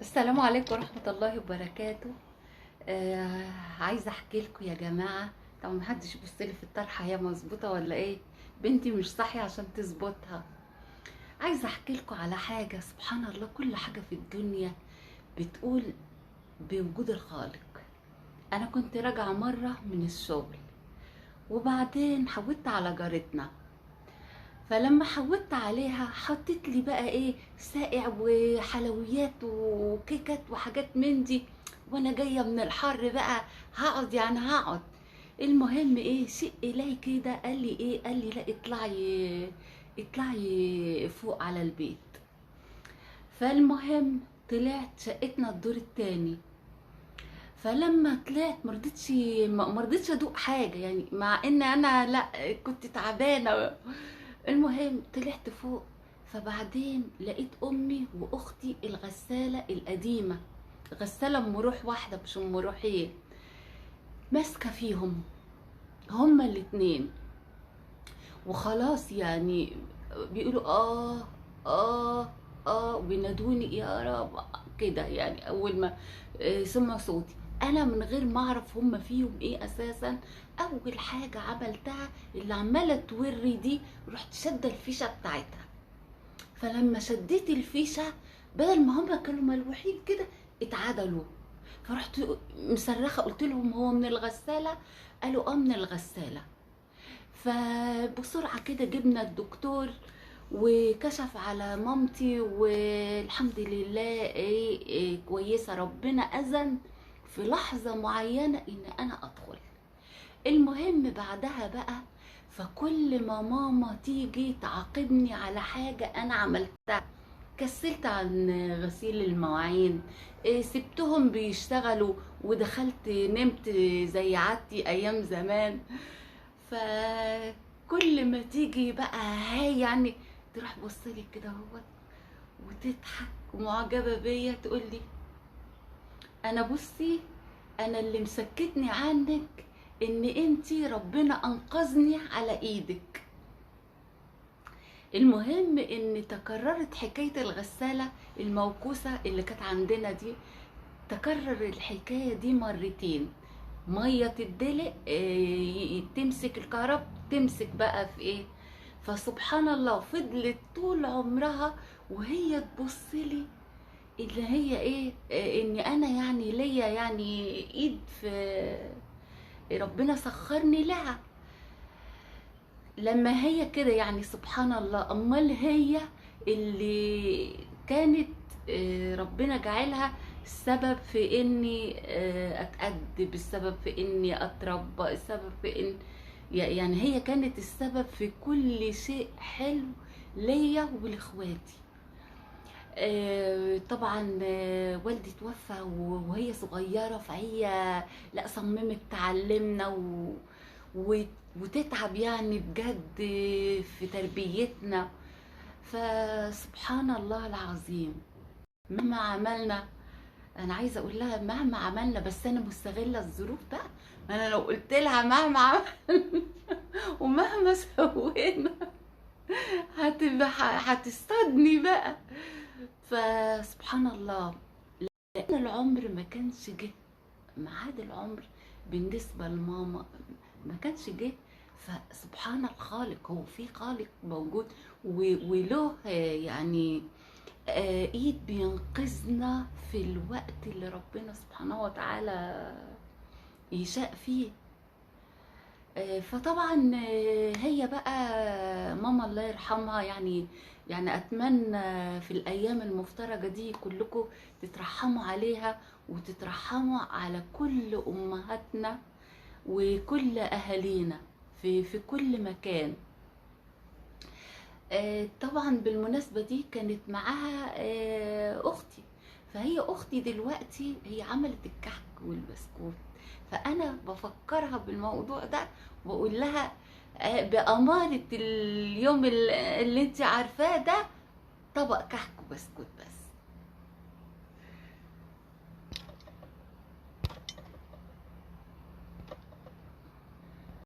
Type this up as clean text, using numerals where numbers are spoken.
السلام عليكم ورحمة الله وبركاته. عايزة احكي لكم يا جماعة. طبعا محدش يبص لي في الطرحة، هي مظبوطة ولا ايه؟ بنتي مش صاحية عشان تظبطها. عايزة احكي لكم على حاجة، سبحان الله كل حاجة في الدنيا بتقول بوجود الخالق. انا كنت راجعة مرة من الشغل، وبعدين حودت على جارتنا. فلما حودت عليها حطيت لي بقى ايه، ساقع وحلويات وكيكات وحاجات من دي. وانا جايه من الحر بقى، هقعد يعني هقعد. المهم ايه، شيء الي كده قال لي ايه، قال لي لا اطلعي، اطلعي فوق على البيت. فالمهم طلعت شقتنا الدور التاني. فلما طلعت مرضتش ادوق حاجه، يعني مع ان انا لا كنت تعبانه. المهم طلعت فوق. فبعدين لقيت امي واختي الغساله القديمه، غساله ام روح واحده مش ام روحين، ماسكه فيهم هما الاتنين. وخلاص يعني بيقولوا اه وبينادوني يا رب كده، يعني اول ما سمعوا صوتي. انا من غير ما اعرف هم فيهم ايه اساسا، اول حاجه عملتها اللي عماله توري دي، رحت شاده الفيشه بتاعتها. فلما شديت الفيشه، بدل ما هم كانوا ملوحين كده اتعدلوا. فرحت مصرخه قلت لهم هو من الغساله؟ قالوا اه من الغساله. فبسرعة كده جبنا الدكتور وكشف على مامتي، والحمد لله إيه كويسة، ربنا أذن في لحظة معينة إن أنا أدخل. المهم بعدها بقى، فكل ما ماما تيجي تعاقبني على حاجة أنا عملتها، كسلت عن غسيل المواعين، سبتهم بيشتغلوا ودخلت نمت زي عادتي أيام زمان. فكل ما تيجي بقى هاي يعني تروح بصلي كده هو وتضحك ومعجبة بيا، تقولي انا بصي، انا اللي مسكتني عنك ان انتي ربنا انقذني على ايدك. المهم ان تكررت حكاية الغسالة الموكوسة اللي كانت عندنا دي، تكرر الحكاية دي مرتين. مية تدلق تمسك الكهرب، تمسك بقى في ايه. فسبحان الله فضلت طول عمرها وهي تبص لي اللي هي ايه، ان انا يعني ليا يعني ايد في، ربنا سخرني لها. لما هي كده يعني سبحان الله، امال هي اللي كانت ربنا جعلها السبب في اني اتأدب، السبب في اني اتربى، السبب في ان يعني هي كانت السبب في كل شيء حلو ليا ولاخواتي. طبعا والدي توفى وهي صغيرة، فهي لا صممت تعلمنا و... وتتعب يعني بجد في تربيتنا. فسبحان الله العظيم، مهما عملنا، انا عايزه اقول لها مهما عملنا، بس انا مستغله الظروف بقى. ما انا لو قلت لها مهما عملنا ومهما سوينا هتبقى هتصطادني بقى. فسبحان الله، لان العمر ما كانش جه، ميعاد العمر بالنسبه لماما ما كانش جه. فسبحان الخالق، هو في خالق موجود وله يعني ايد بينقذنا في الوقت اللي ربنا سبحانه وتعالى يشاء فيه. فطبعا هي بقى ماما الله يرحمها، يعني اتمنى في الايام المفترجه دي كلكم تترحموا عليها وتترحموا على كل امهاتنا وكل اهالينا في كل مكان. طبعا بالمناسبة دي كانت معاها أختي. فهي أختي دلوقتي هي عملت الكحك والبسكوت، فأنا بفكرها بالموضوع ده وأقول لها بأمارة اليوم اللي انت عارفاه ده، طبق كحك وبسكوت بس.